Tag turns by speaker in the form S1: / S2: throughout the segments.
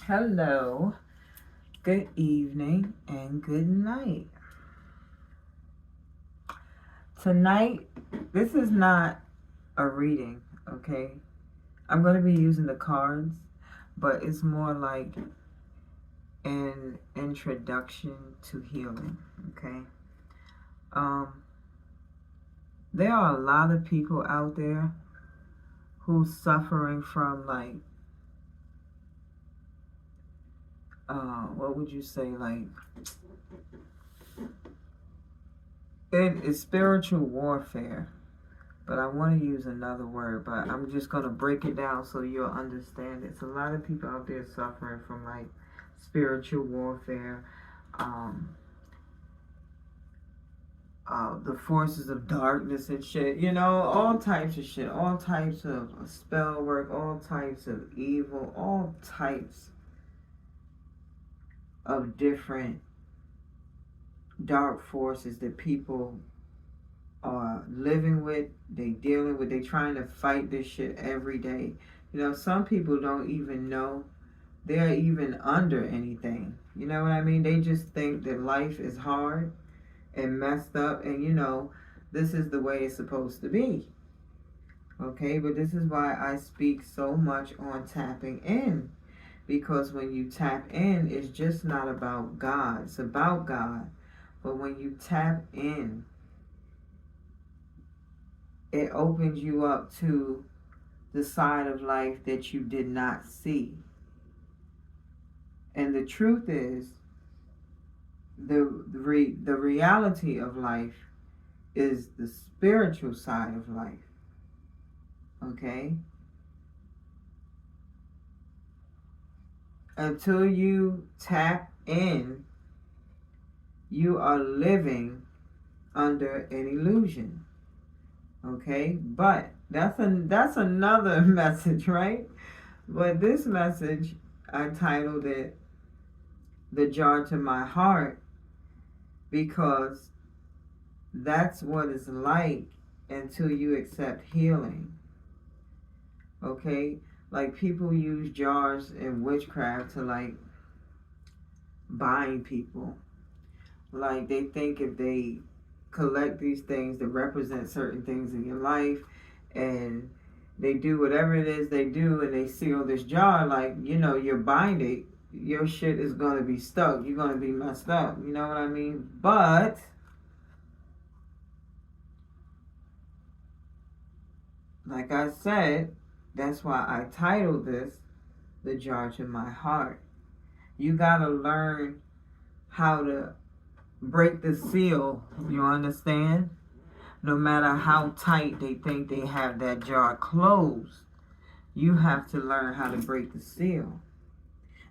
S1: Hello, good evening, and good night. Tonight, this is not a reading, okay? I'm going to be using the cards, but it's more like an introduction to healing, okay? Um, there are a lot of people out there who's suffering from what would you say, it is spiritual warfare. But I want to use another word, but I'm just going to break it down so you'll understand it. It's a lot of people out there suffering from spiritual warfare, um, the forces of darkness and shit, all types of shit, all types of spell work, all types of evil, all types of different dark forces that people are living with, they dealing with, they trying to fight this shit every day. Some people don't even know they're even under anything. You know what I mean? They just think that life is hard and messed up and this is the way it's supposed to be. Okay, but this is why I speak so much on tapping in. Because when you tap in, it's just not about God. It's about God. But when you tap in, it opens you up to the side of life that you did not see. And the truth is, the reality of life is the spiritual side of life. Okay? Until you tap in, you are living under an illusion. Okay? But that's another message, right? But this message, I titled it "The Jar to My Heart," because that's what it's like until you accept healing. Okay? Like people use jars in witchcraft to bind people. Like they think if they collect these things that represent certain things in your life and they do whatever it is they do and they seal this jar, you're binded, your shit is going to be stuck. You're going to be messed up. You know what I mean? But like I said, that's why I titled this "The Jar to My Heart." You got to learn how to break the seal. You understand? No matter how tight they think they have that jar closed, you have to learn how to break the seal.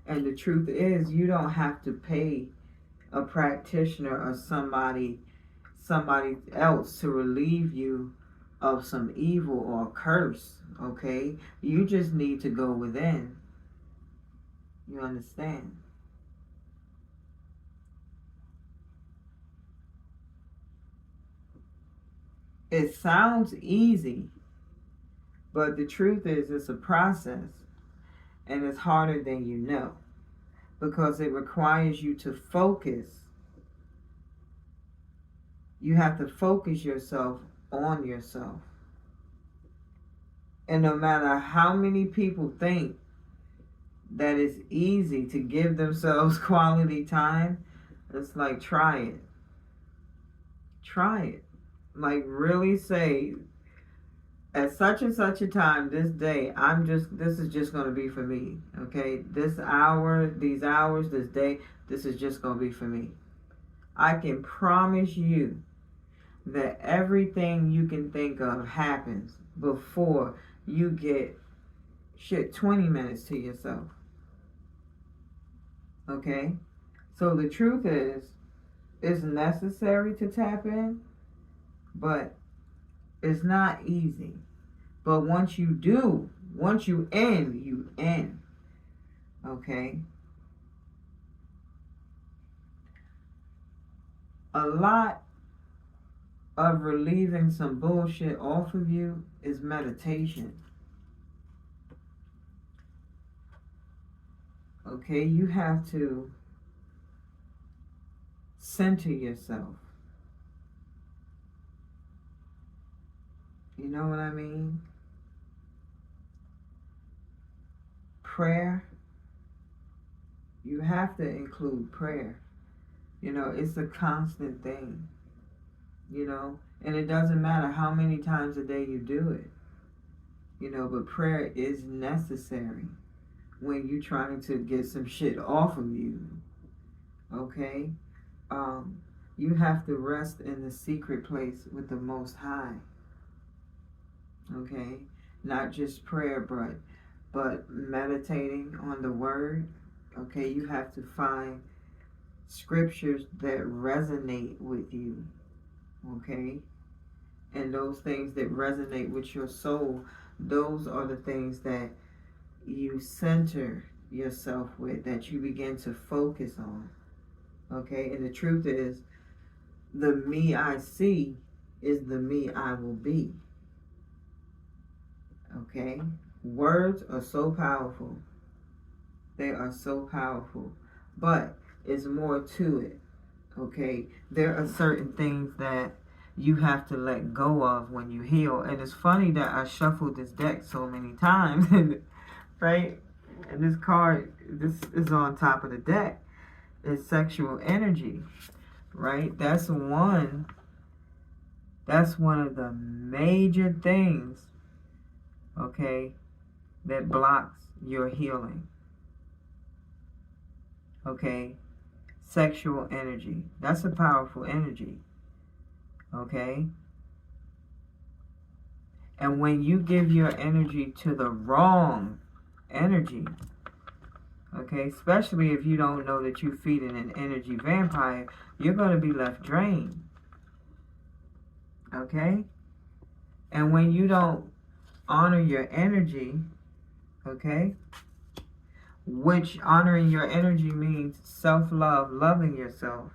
S1: And the truth is, you don't have to pay a practitioner or somebody else to relieve you of some evil or curse, okay? You just need to go within. You understand? It sounds easy, but the truth is it's a process and it's harder than you know because it requires you to focus. You have to focus yourself on yourself. And no matter how many people think that it's easy to give themselves quality time, it's like, try it. Try it. Like, really say, at such and such a time, this day, this is just going to be for me. Okay? This hour, these hours, this day, this is just going to be for me. I can promise you that everything you can think of happens before you get 20 minutes to yourself. Okay? So the truth is, it's necessary to tap in, but it's not easy. But once you do, once you end, you end. Okay? A lot of relieving some bullshit off of you is meditation. Okay, you have to center yourself. You know what I mean? Prayer, you have to include prayer. You know, it's a constant thing, you know, and it doesn't matter how many times a day you do it, you know, but prayer is necessary when you're trying to get some shit off of you, okay? You have to rest in the secret place with the Most High, okay? Not just prayer, but meditating on the Word, okay? You have to find scriptures that resonate with you, okay? And those things that resonate with your soul, those are the things that you center yourself with, that you begin to focus on, okay? And the truth is, the me I see is the me I will be, okay? Words are so powerful. They are so powerful. But it's more to it, okay? There are certain things that you have to let go of when you heal. And it's funny that I shuffled this deck so many times, right? And this card, this is on top of the deck. It's sexual energy, right? That's one of the major things, okay, that blocks your healing. Okay? Sexual energy. That's a powerful energy. Okay? And when you give your energy to the wrong energy, okay, especially if you don't know that you're feeding an energy vampire, you're going to be left drained. Okay? And when you don't honor your energy, okay, which honoring your energy means self-love, loving yourself,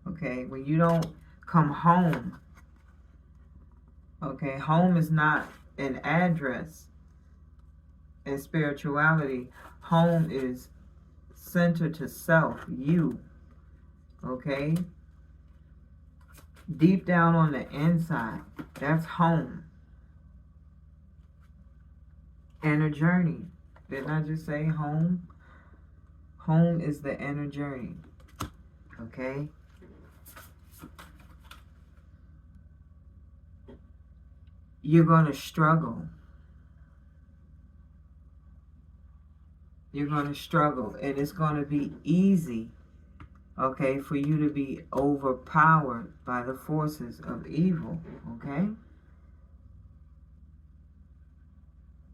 S1: okay, when you don't come home, okay, home is not an address in spirituality. Home is centered to self, you, okay, deep down on the inside, that's home. Inner journey. Didn't I just say home? Home is the inner journey. Okay? You're going to struggle. You're going to struggle. And it's going to be easy, okay, for you to be overpowered by the forces of evil. Okay?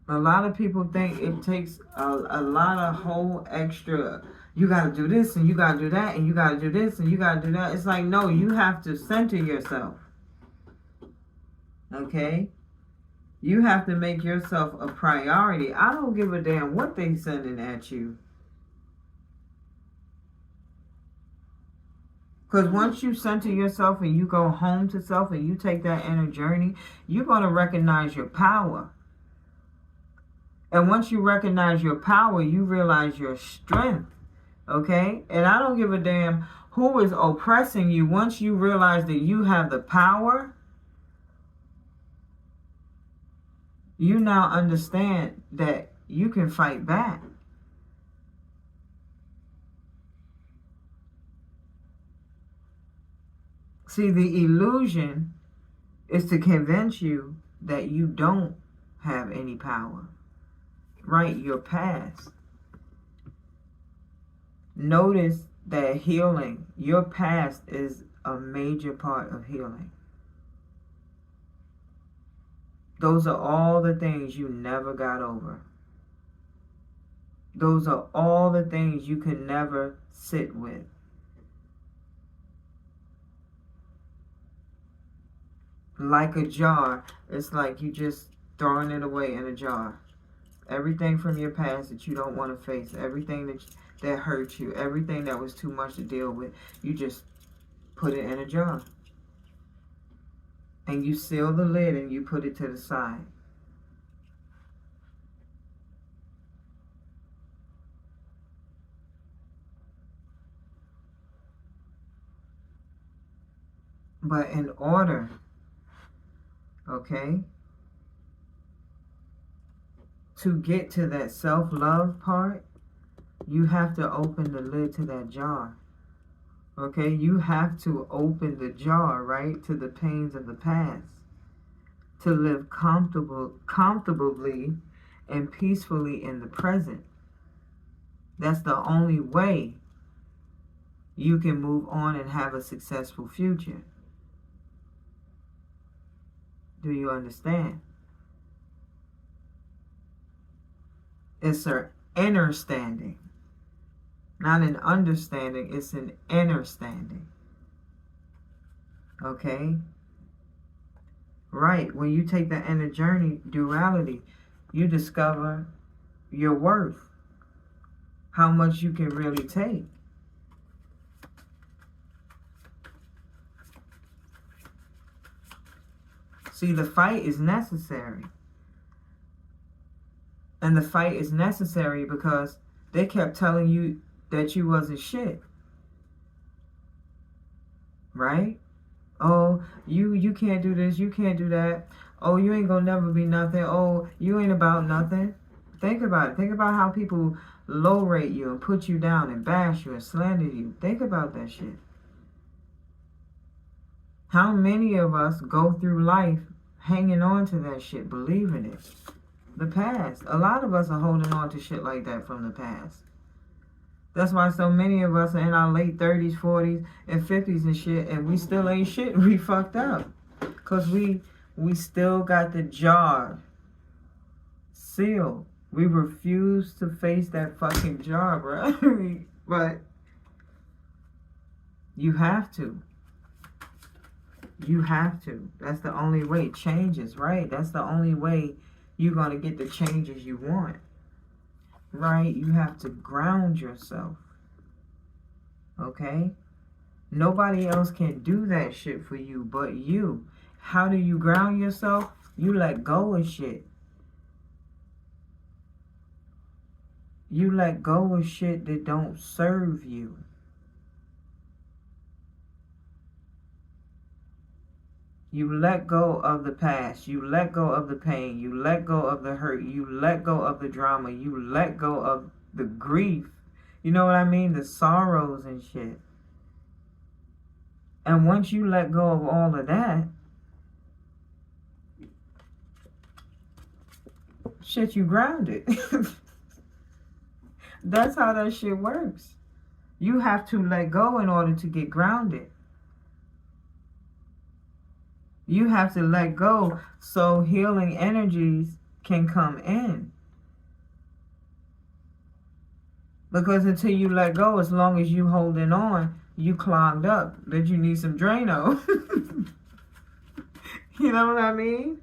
S1: A lot of people think it takes a lot of whole extra, you got to do this and you got to do that and you got to do this and you got to do that. It's like, no, you have to center yourself. Okay? You have to make yourself a priority. I don't give a damn what they sending at you. Because once you center yourself and you go home to self and you take that inner journey, you're going to recognize your power. And once you recognize your power, you realize your strength, okay? And I don't give a damn who is oppressing you. Once you realize that you have the power, you now understand that you can fight back. See, the illusion is to convince you that you don't have any power. Right, your past. Notice that healing, your past is a major part of healing. Those are all the things you never got over. Those are all the things you can never sit with. Like a jar, it's like you just throwing it away in a jar. Everything from your past that you don't want to face, everything that hurt you, everything that was too much to deal with, you just put it in a jar. And you seal the lid and you put it to the side. But in order, okay, to get to that self-love part, you have to open the lid to that jar. Okay, you have to open the jar, right, to the pains of the past, to live comfortably and peacefully in the present. That's the only way you can move on and have a successful future. Do you understand? It's an inner standing. Not an understanding, it's an inner standing. Okay? Right, when you take the inner journey, duality, you discover your worth. How much you can really take. See, the fight is necessary. And the fight is necessary because they kept telling you that you wasn't shit. Right? Oh, you can't do this, you can't do that. Oh, you ain't gonna never be nothing. Oh, you ain't about nothing. Think about it. Think about how people low rate you and put you down and bash you and slander you. Think about that shit. How many of us go through life hanging on to that shit, believing it? The past. A lot of us are holding on to shit like that from the past. That's why so many of us are in our late 30s, 40s, and 50s and shit, and we still ain't shit. We fucked up. Because we still got the jar sealed. We refuse to face that fucking jar, bro. But you have to. You have to. That's the only way it changes, right? That's the only way you're going to get the changes you want. Right? You have to ground yourself. Okay? Nobody else can do that shit for you but you. How do you ground yourself? You let go of shit. You let go of shit that don't serve you. You let go of the past. You let go of the pain. You let go of the hurt. You let go of the drama. You let go of the grief. You know what I mean? The sorrows and shit. And once you let go of all of that, shit, you grounded. That's how that shit works. You have to let go in order to get grounded. You have to let go so healing energies can come in. Because until you let go, as long as you holding on, you clogged up. That you need some Drano. You know what I mean?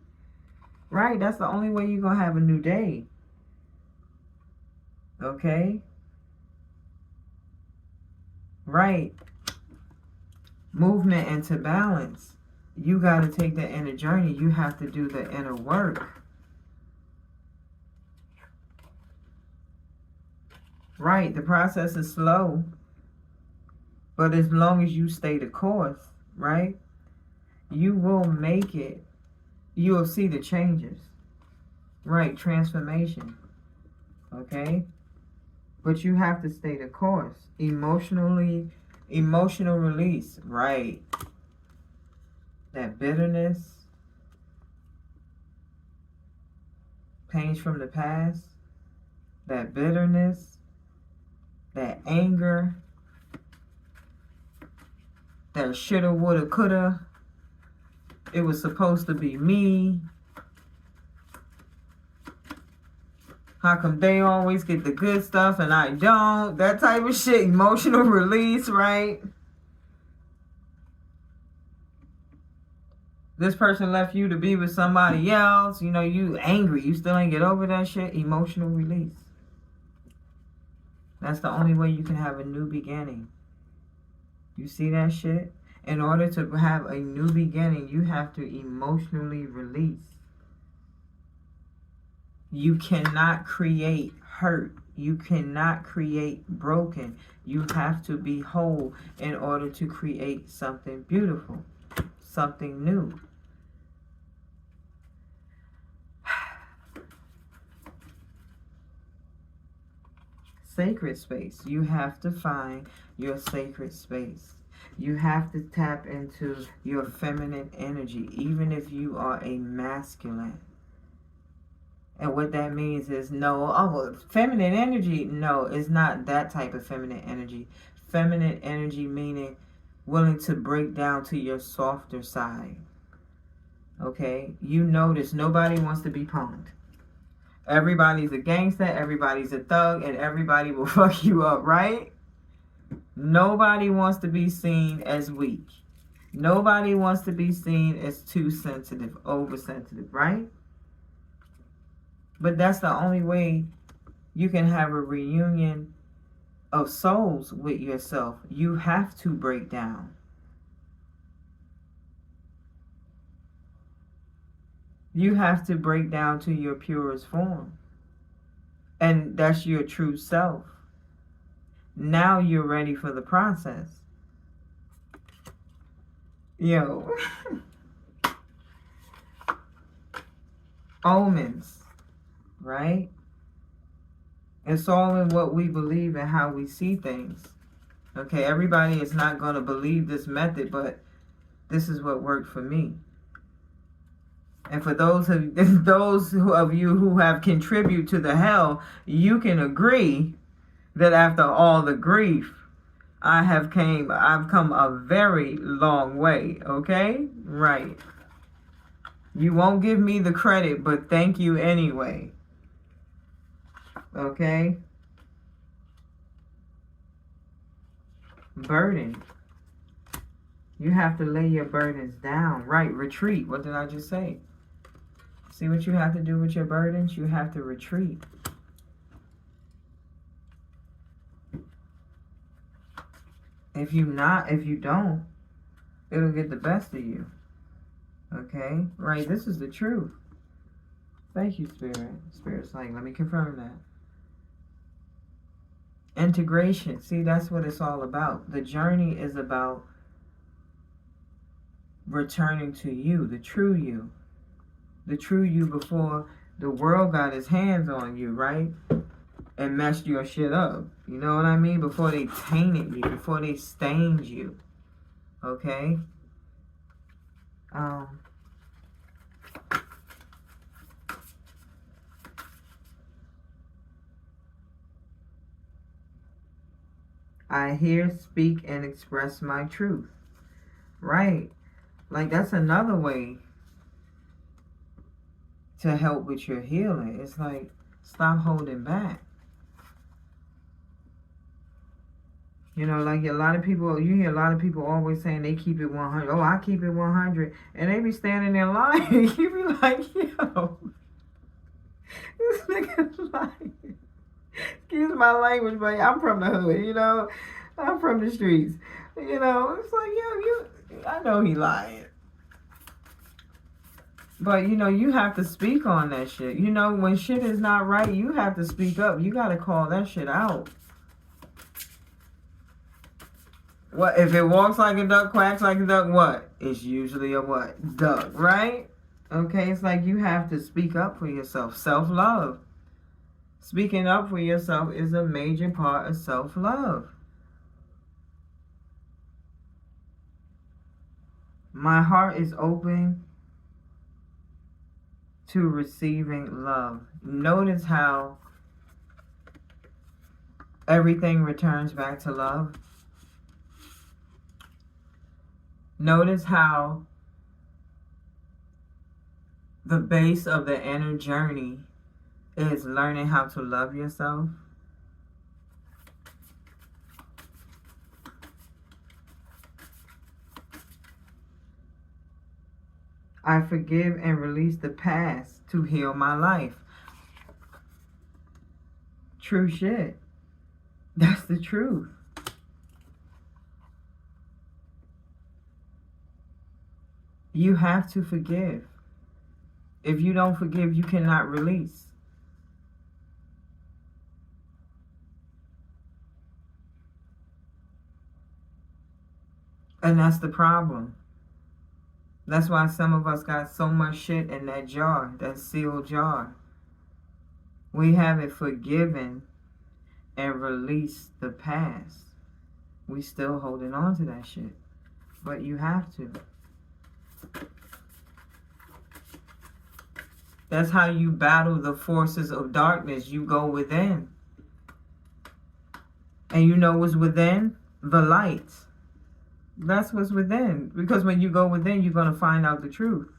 S1: Right, that's the only way you're going to have a new day. Okay? Right. Movement into balance. You got to take the inner journey. You have to do the inner work. Right, the process is slow. But as long as you stay the course, right, you will make it. You will see the changes. Right, transformation. Okay? But you have to stay the course. Emotional release. Right. That bitterness, pains from the past, that bitterness, that anger, that shoulda, woulda, coulda, it was supposed to be me. How come they always get the good stuff and I don't? That type of shit, emotional release, right? This person left you to be with somebody else. You know, you angry. You still ain't get over that shit. Emotional release. That's the only way you can have a new beginning. You see that shit? In order to have a new beginning, you have to emotionally release. You cannot create hurt. You cannot create broken. You have to be whole in order to create something beautiful. something new. Sacred space. You have to find your sacred space. You have to tap into your feminine energy, even if you are a masculine. And what that means is feminine energy. No, it's not that type of feminine energy. Feminine energy meaning willing to break down to your softer side. Okay? You notice nobody wants to be punked. Everybody's a gangster, everybody's a thug, and everybody will fuck you up, right? Nobody wants to be seen as weak. Nobody wants to be seen as too sensitive, oversensitive, right? But that's the only way you can have a reunion of souls with yourself. You have to break down. You have to break down to your purest form. And that's your true self. Now you're ready for the process. Yo. Omens, right? It's all in what we believe and how we see things. Okay, everybody is not going to believe this method, but this is what worked for me. And for those of you who have contributed to the hell, you can agree that after all the grief, I've come a very long way, okay? Right. You won't give me the credit, but thank you anyway. Okay? Burden. You have to lay your burdens down. Right, retreat. What did I just say? See what you have to do with your burdens? You have to retreat. If you don't, it'll get the best of you. Okay? Right, this is the truth. Thank you, Spirit. Spirit's like, let me confirm that. Integration. See, that's what it's all about. The journey is about returning to you, the true you. The true you before the world got his hands on you, right? And messed your shit up. You know what I mean? Before they tainted you, before they stained you. Okay? I hear, speak, and express my truth. Right. Like, that's another way to help with your healing. It's like, stop holding back. You know, like you hear a lot of people always saying they keep it 100. Oh, I keep it 100. And they be standing there lying. You be like, yo, this nigga's lying. Excuse my language, but I'm from the hood, you know. I'm from the streets. You know, it's like, yo, I know he lying. But, you know, you have to speak on that shit. You know, when shit is not right, you have to speak up. You got to call that shit out. What if it walks like a duck, quacks like a duck? What? It's usually a what? Duck, right? Okay, it's like you have to speak up for yourself. Self-love. Speaking up for yourself is a major part of self-love. My heart is open to receiving love. Notice how everything returns back to love. Notice how the base of the inner journey is learning how to love yourself. I forgive and release the past to heal my life. True shit. That's the truth. You have to forgive. If you don't forgive, you cannot release. And that's the problem. That's why some of us got so much shit in that jar, that sealed jar. We haven't forgiven and released the past. We still holding on to that shit. But you have to. That's how you battle the forces of darkness. You go within. And you know what's within? The light. That's what's within. Because when you go within, you're going to find out the truth.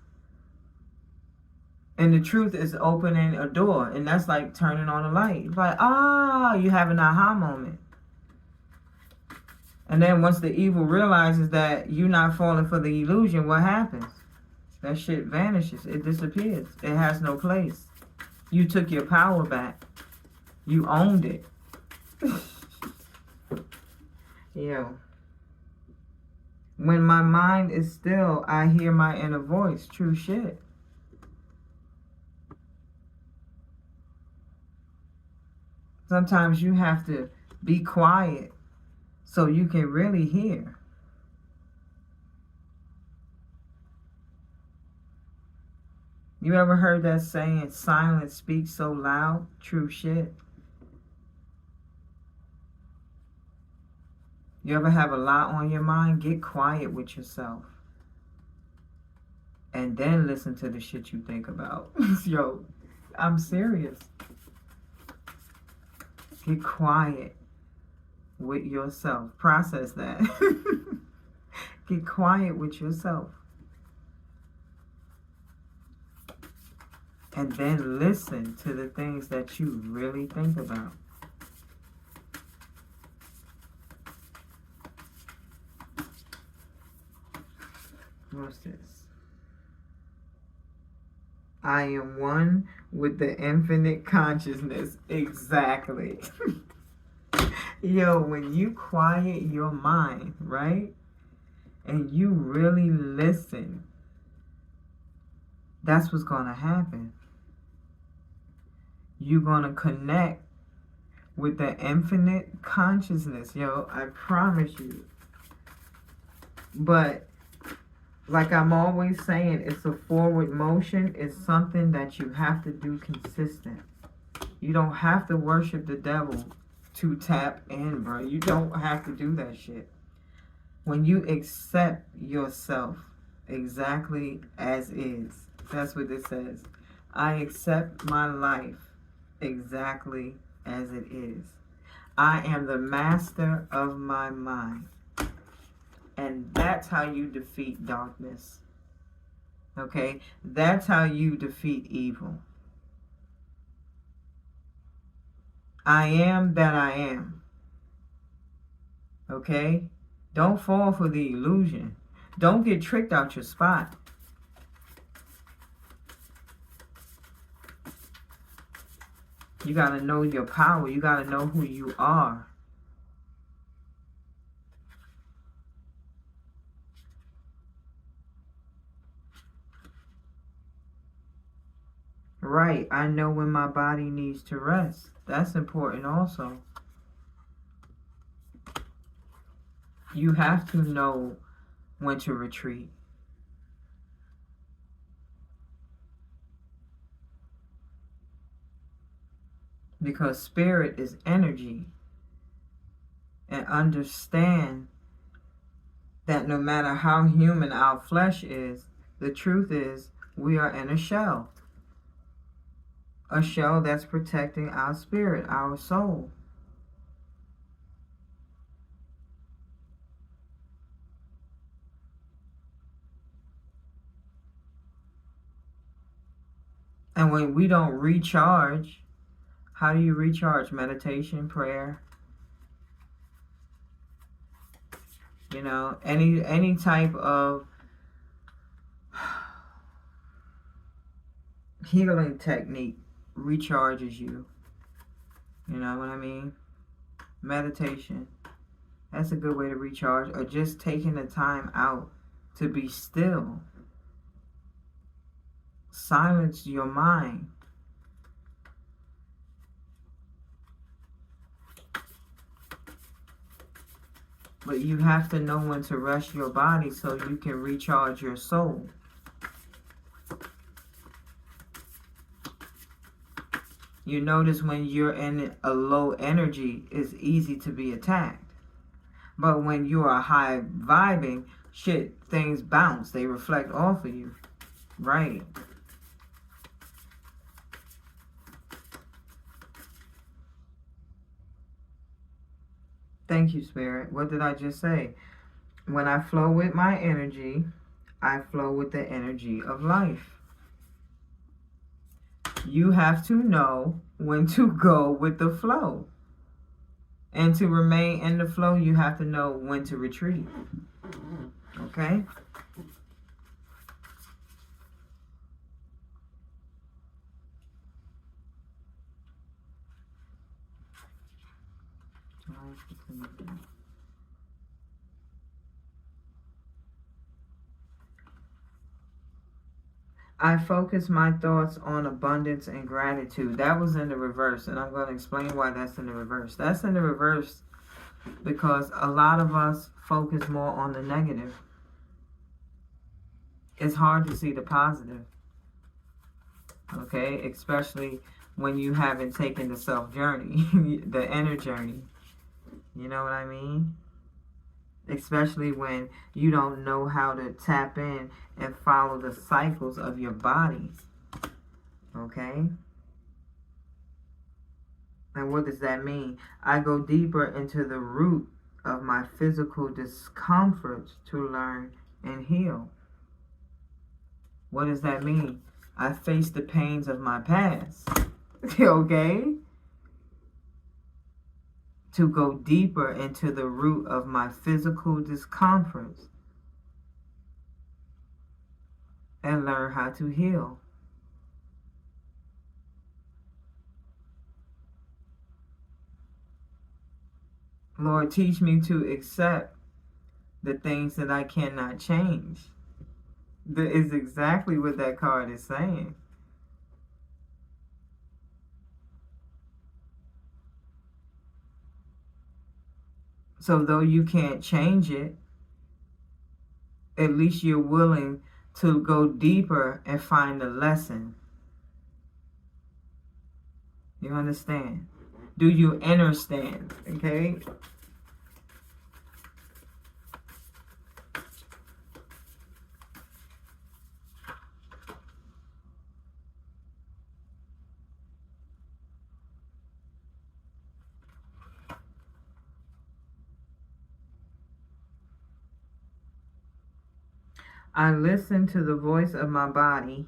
S1: And the truth is opening a door. And that's like turning on a light. It's like, you have an aha moment. And then once the evil realizes that you're not falling for the illusion, what happens? That shit vanishes. It disappears. It has no place. You took your power back. You owned it. Yo. When my mind is still, I hear my inner voice. True shit. Sometimes you have to be quiet so you can really hear. You ever heard that saying, silence speaks so loud? True shit. You ever have a lot on your mind? Get quiet with yourself. And then listen to the shit you think about. Yo, I'm serious. Get quiet with yourself. Process that. Get quiet with yourself. And then listen to the things that you really think about. What's this? I am one with the infinite consciousness. Exactly. Yo, when you quiet your mind, right? And you really listen, that's what's going to happen. You're going to connect with the infinite consciousness. Yo, I promise you. But like I'm always saying, it's a forward motion. It's something that you have to do consistent. You don't have to worship the devil to tap in, bro. You don't have to do that shit. When you accept yourself exactly as is, that's what it says. I accept my life exactly as it is. I am the master of my mind. And that's how you defeat darkness. Okay? That's how you defeat evil. I am that I am. Okay? Don't fall for the illusion. Don't get tricked out your spot. You got to know your power. You got to know who you are. Right, I know when my body needs to rest. That's important also. You have to know when to retreat. Because spirit is energy. And understand that no matter how human our flesh is, the truth is we are in a shell. A shell that's protecting our spirit, our soul. And when we don't recharge, how do you recharge? Meditation, prayer. You know, any type of healing technique recharges you. You know what I mean? Meditation. That's a good way to recharge. Or just taking the time out to be still. Silence your mind. But you have to know when to rest your body so you can recharge your soul. You notice when you're in a low energy, it's easy to be attacked. But when you are high vibing, shit, things bounce. They reflect off of you. Right. Thank you, Spirit. What did I just say? When I flow with my energy, I flow with the energy of life. You have to know when to go with the flow. And to remain in the flow, you have to know when to retreat. Okay? I focus my thoughts on abundance and gratitude. That was in the reverse, and I'm going to explain why that's in the reverse. That's in the reverse because a lot of us focus more on the negative. It's hard to see the positive, okay? Especially when you haven't taken the self journey, the inner journey. You know what I mean? Especially when you don't know how to tap in and follow the cycles of your bodies. Okay? And what does that mean? I go deeper into the root of my physical discomforts to learn and heal. What does that mean? I face the pains of my past. Okay? To go deeper into the root of my physical discomforts and learn how to heal. Lord, teach me to accept the things that I cannot change. That is exactly what that card is saying. So though you can't change it, at least you're willing to go deeper and find a lesson. You understand? Do you understand? Okay? I listen to the voice of my body.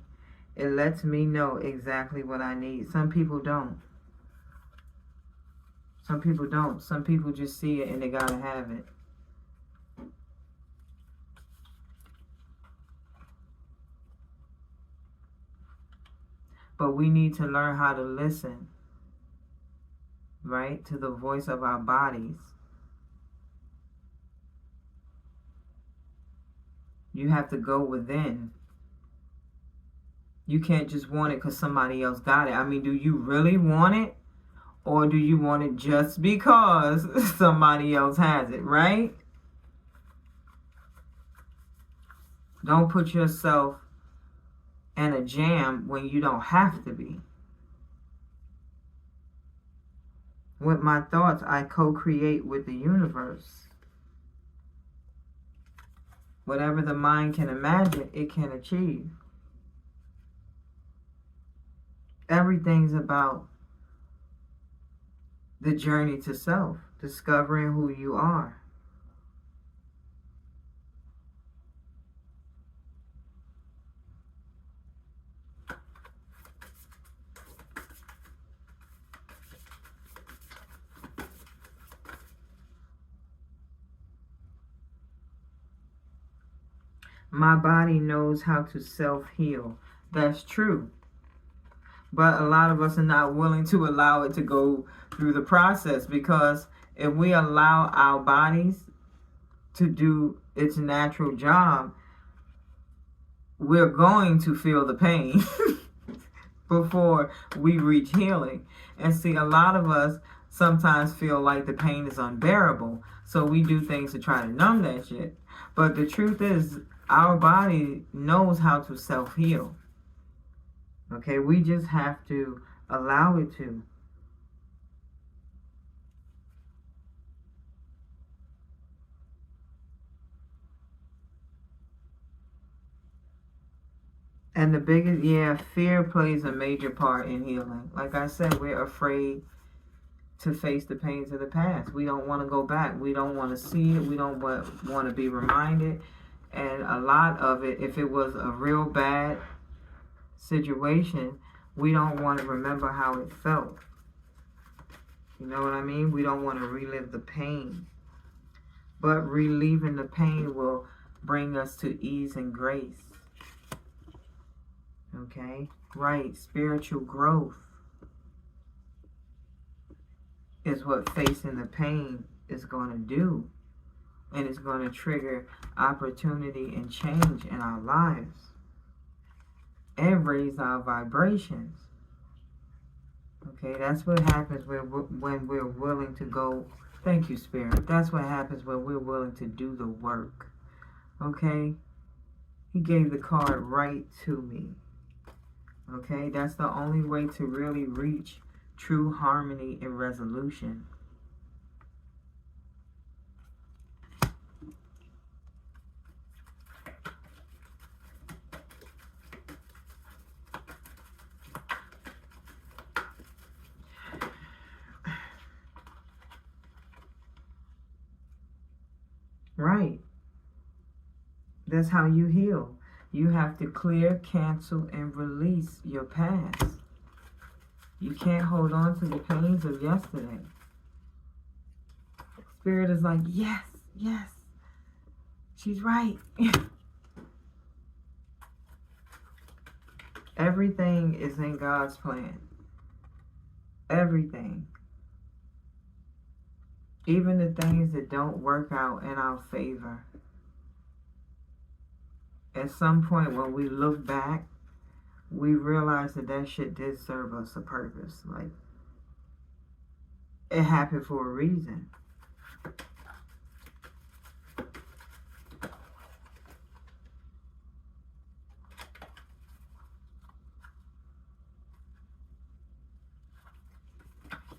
S1: It lets me know exactly what I need. Some people don't. Some people don't. Some people just see it and they gotta have it. But we need to learn how to listen, right, to the voice of our bodies. You have to go within. You can't just want it because somebody else got it. I mean, do you really want it? Or do you want it just because somebody else has it, right? Don't put yourself in a jam when you don't have to be. With my thoughts, I co-create with the universe. Whatever the mind can imagine, it can achieve. Everything's about the journey to self, discovering who you are. My body knows how to self-heal. That's true. But a lot of us are not willing to allow it to go through the process, because if we allow our bodies to do its natural job, we're going to feel the pain before we reach healing. And see, a lot of us sometimes feel like the pain is unbearable, so we do things to try to numb that shit. But the truth is, our body knows how to self-heal. Okay, we just have to Allow it to. And the biggest, fear plays a major part in healing. Like I said, we're afraid to face the pains of the past. We don't want to go back. We don't want to see it. We don't want to be reminded. And a lot of it, if it was a real bad situation, we don't want to remember how it felt. You know what I mean? We don't want to relive the pain. But relieving the pain will bring us to ease and grace. Okay? Right. Spiritual growth is what facing the pain is going to do. And it's going to trigger opportunity and change in our lives. And raise our vibrations. Okay, that's what happens when we're willing to go. Thank you, Spirit. That's what happens when we're willing to do the work. Okay? He gave the card right to me. Okay? That's the only way to really reach true harmony and resolution. Right. That's how you heal. You have to clear, cancel, and release your past. You can't hold on to the pains of yesterday. Spirit is like, yes, yes. She's right. Everything is in God's plan. Everything. Even the things that don't work out in our favor. At some point when we look back, we realize that shit did serve us a purpose. Like, it happened for a reason.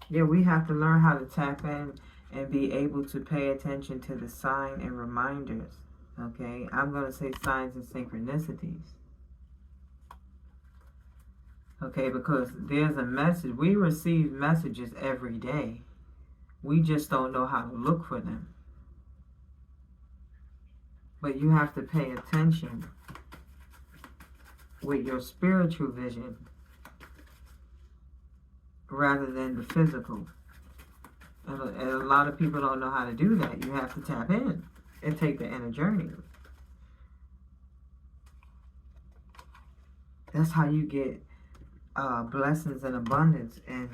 S1: Yeah, we have to learn how to tap in and be able to pay attention to the sign and reminders. Okay, I'm going to say signs and synchronicities. Okay, because there's a message. We receive messages every day. We just don't know how to look for them. But you have to pay attention with your spiritual vision rather than the physical. And a lot of people don't know how to do that. You have to tap in and take the inner journey. That's how you get blessings and abundance and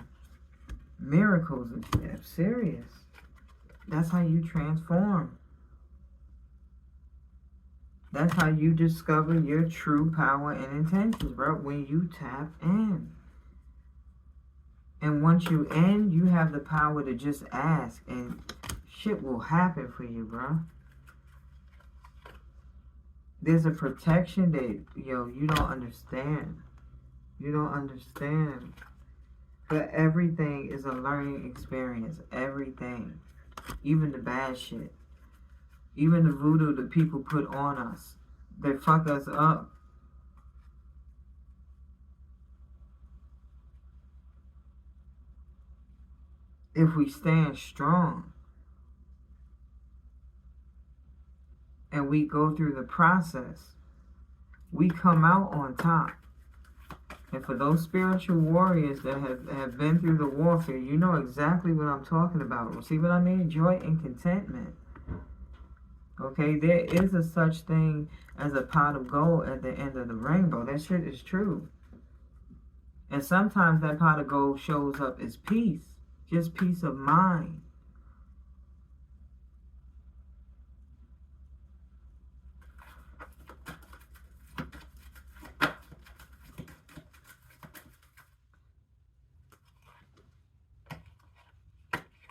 S1: miracles. I'm serious. That's how you transform. That's how you discover your true power and intentions, bro, when you tap in. And once you in, you have the power to just ask and shit will happen for you, bro. There's a protection that, you don't understand. You don't understand. But everything is a learning experience. Everything. Even the bad shit. Even the voodoo that people put on us. They fuck us up. If we stand strong and we go through the process, we come out on top. And for those spiritual warriors that have been through the warfare, you know exactly what I'm talking about. See what I mean? Joy and contentment. Okay, there is a such thing as a pot of gold at the end of the rainbow. That shit is true. And sometimes that pot of gold shows up as peace. Just peace of mind.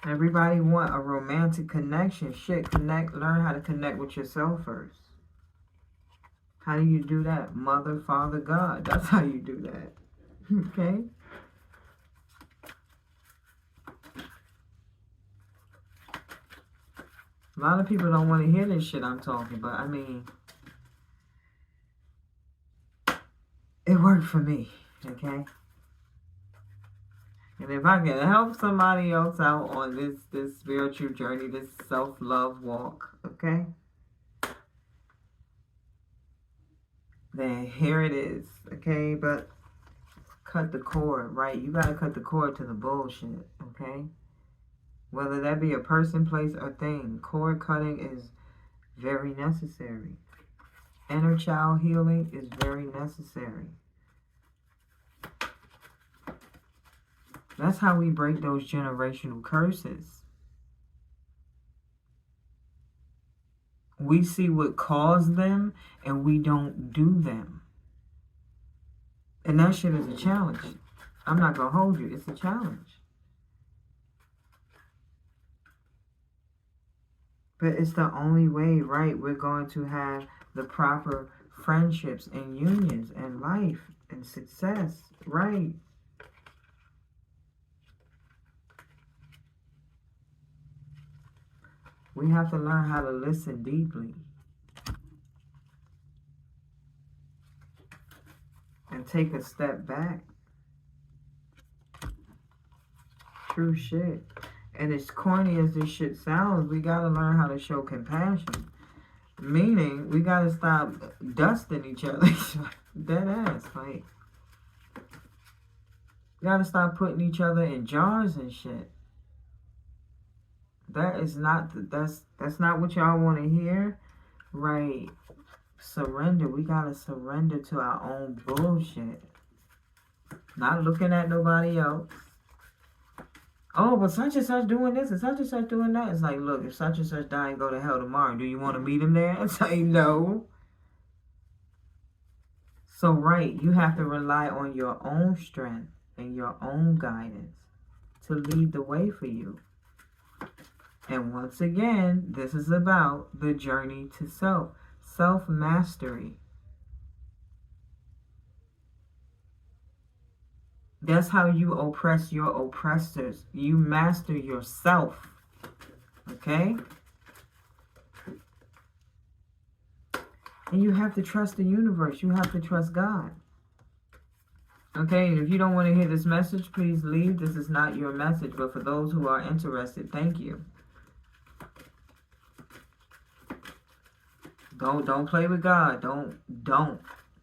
S1: Everybody want a romantic connection. Shit, learn how to connect with yourself first. How do you do that? Mother, Father, God. That's how you do that. Okay? A lot of people don't want to hear this shit I'm talking, but I mean, it worked for me, okay? And if I can help somebody else out on this spiritual journey, this self-love walk, okay? Then here it is, okay? But cut the cord, right? You gotta cut the cord to the bullshit, okay? Whether that be a person, place, or thing, cord cutting is very necessary. Inner child healing is very necessary. That's how we break those generational curses. We see what caused them and we don't do them. And that shit is a challenge. I'm not going to hold you. It's a challenge. But it's the only way, right? We're going to have the proper friendships and unions and life and success, right? We have to learn how to listen deeply. And take a step back. True shit. And as corny as this shit sounds, we gotta learn how to show compassion. Meaning, we gotta stop dusting each other. Dead ass, like. We gotta stop putting each other in jars and shit. That is not, that's not what y'all want to hear, right? Surrender. We gotta surrender to our own bullshit. Not looking at nobody else. Oh, but such and such doing this and such doing that. It's like, look, if such and such die and go to hell tomorrow, do you want to meet him there? It's like, no. So, right, you have to rely on your own strength and your own guidance to lead the way for you. And once again, this is about the journey to self. Self-mastery. That's how you oppress your oppressors. You master yourself. Okay? And you have to trust the universe. You have to trust God. Okay? And if you don't want to hear this message, please leave. This is not your message. But for those who are interested, thank you. Don't play with God. Don't.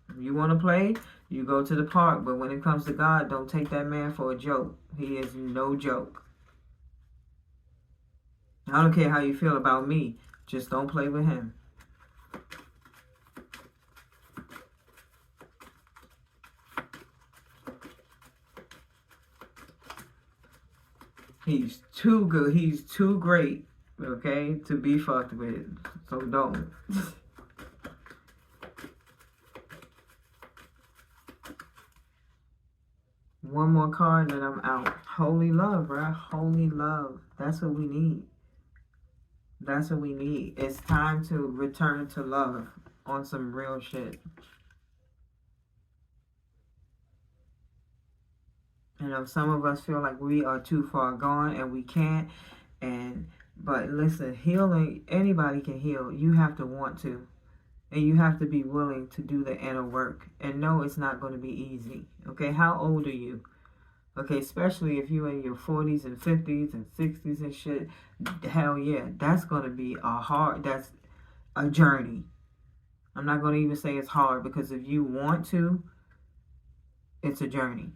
S1: If you want to play, you go to the park. But when it comes to God, don't take that man for a joke. He is no joke. I don't care how you feel about me. Just don't play with him. He's too good. He's too great, okay, to be fucked with. So don't. One more card and I'm out. Holy love, right? Holy love. That's what we need. That's what we need. It's time to return to love on some real shit. You know, some of us feel like we are too far gone and we can't. But listen, healing, anybody can heal. You have to want to. And you have to be willing to do the inner work. And no, it's not going to be easy. Okay, how old are you? Okay, especially if you're in your 40s and 50s and 60s and shit. Hell yeah, that's going to be that's a journey. I'm not going to even say it's hard, because if you want to, it's a journey.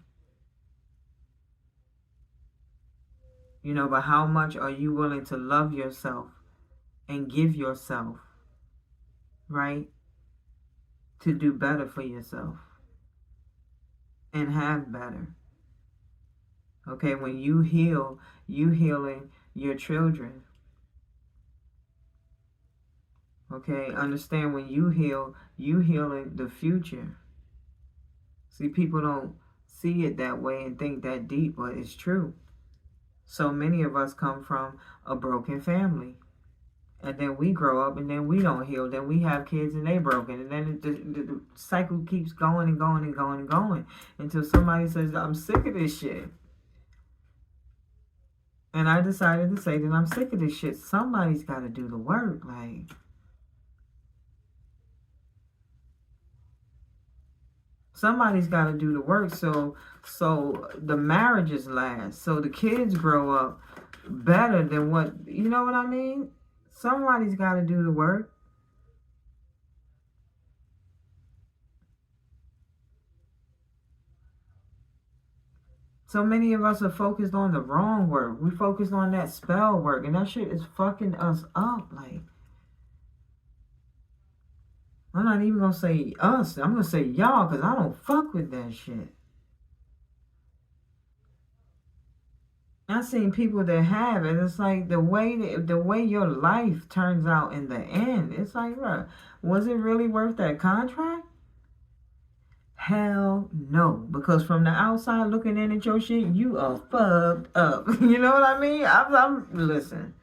S1: You know, but how much are you willing to love yourself and give yourself, right, to do better for yourself and have better? Okay, when you heal, you healing your children. Okay, understand, when you heal, you healing the future. See, people don't see it that way and think that deep, but it's true. So many of us come from a broken family. And then we grow up and then we don't heal. Then we have kids and they broken. And then the cycle keeps going and going and going and going until somebody says, I'm sick of this shit. And I decided to say that I'm sick of this shit. Somebody's got to do the work. Like, somebody's got to do the work so the marriages last, so the kids grow up better than what, you know what I mean? Somebody's got to do the work. So many of us are focused on the wrong work. We focused on that spell work, and that shit is fucking us up. Like, I'm not even gonna say us. I'm gonna say y'all, because I don't fuck with that shit. I've seen people that have it. It's like the way your life turns out in the end. It's like, bro, was it really worth that contract? Hell no. Because from the outside looking in at your shit, you are fucked up. You know what I mean? Listen.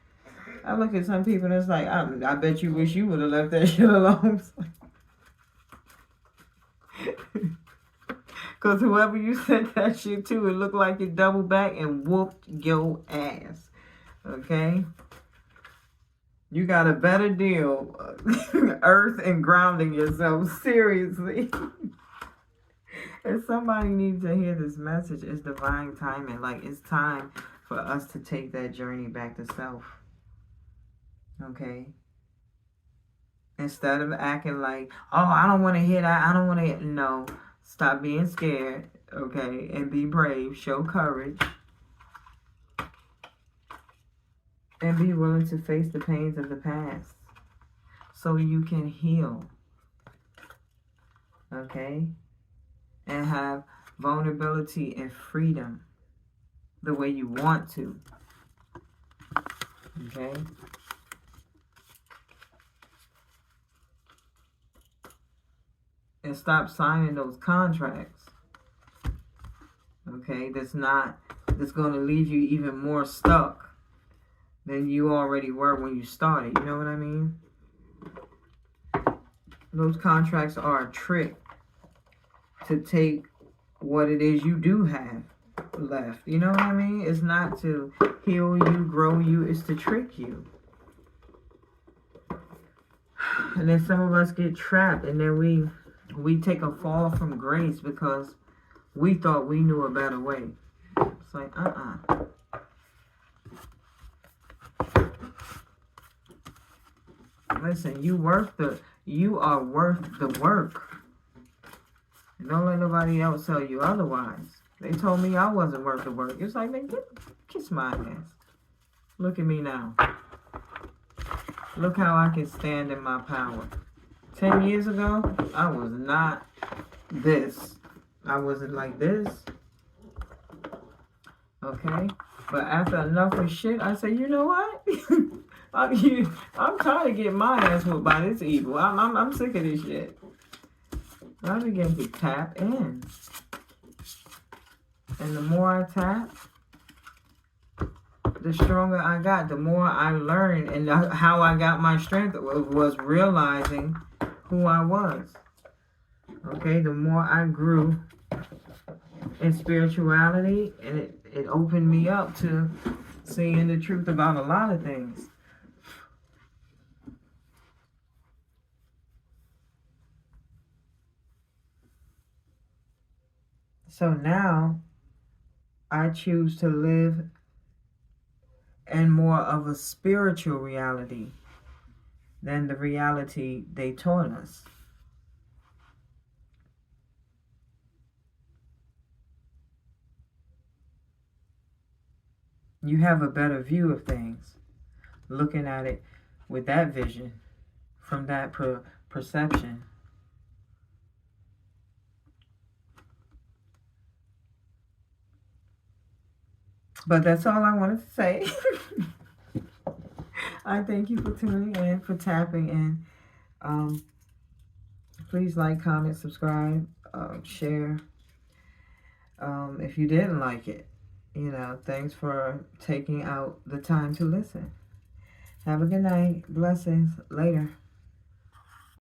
S1: I look at some people and it's like, I bet you wish you would have left that shit alone. Because whoever you sent that shit to, it looked like it doubled back and whooped your ass. Okay? You got a better deal. Earth and grounding yourself. Seriously. If somebody needs to hear this message, it's divine timing. Like, it's time for us to take that journey back to self. Okay? Instead of acting like, oh, I don't want to hear that. I don't want to. No. Stop being scared, okay? And be brave. Show courage. And be willing to face the pains of the past so you can heal. Okay? And have vulnerability and freedom the way you want to. Okay? And stop signing those contracts. Okay? That's going to leave you even more stuck than you already were when you started. You know what I mean? Those contracts are a trick to take what it is you do have left. You know what I mean? It's not to heal you, grow you. It's to trick you. And then some of us get trapped, and then we take a fall from grace because we thought we knew a better way. It's like, Listen, you are worth the work. And don't let nobody else tell you otherwise. They told me I wasn't worth the work. It's like, man, kiss my ass. Look at me now. Look how I can stand in my power. 10 years ago, I was not this. I wasn't like this. Okay? But after enough of shit, I said, you know what? I'm tired of getting my ass whooped by this evil. I'm sick of this shit. I begin to tap in. And the more I tap, the stronger I got. The more I learned. And how I got my strength was realizing who I was. Okay, the more I grew in spirituality, and it opened me up to seeing the truth about a lot of things. So now I choose to live in more of a spiritual reality than the reality they taught us. You have a better view of things, looking at it with that vision, from that perception. But that's all I wanted to say. I thank you for tuning in, for tapping in. Please like, comment, subscribe, share. If you didn't like it, thanks for taking out the time to listen. Have a good night. Blessings. Later.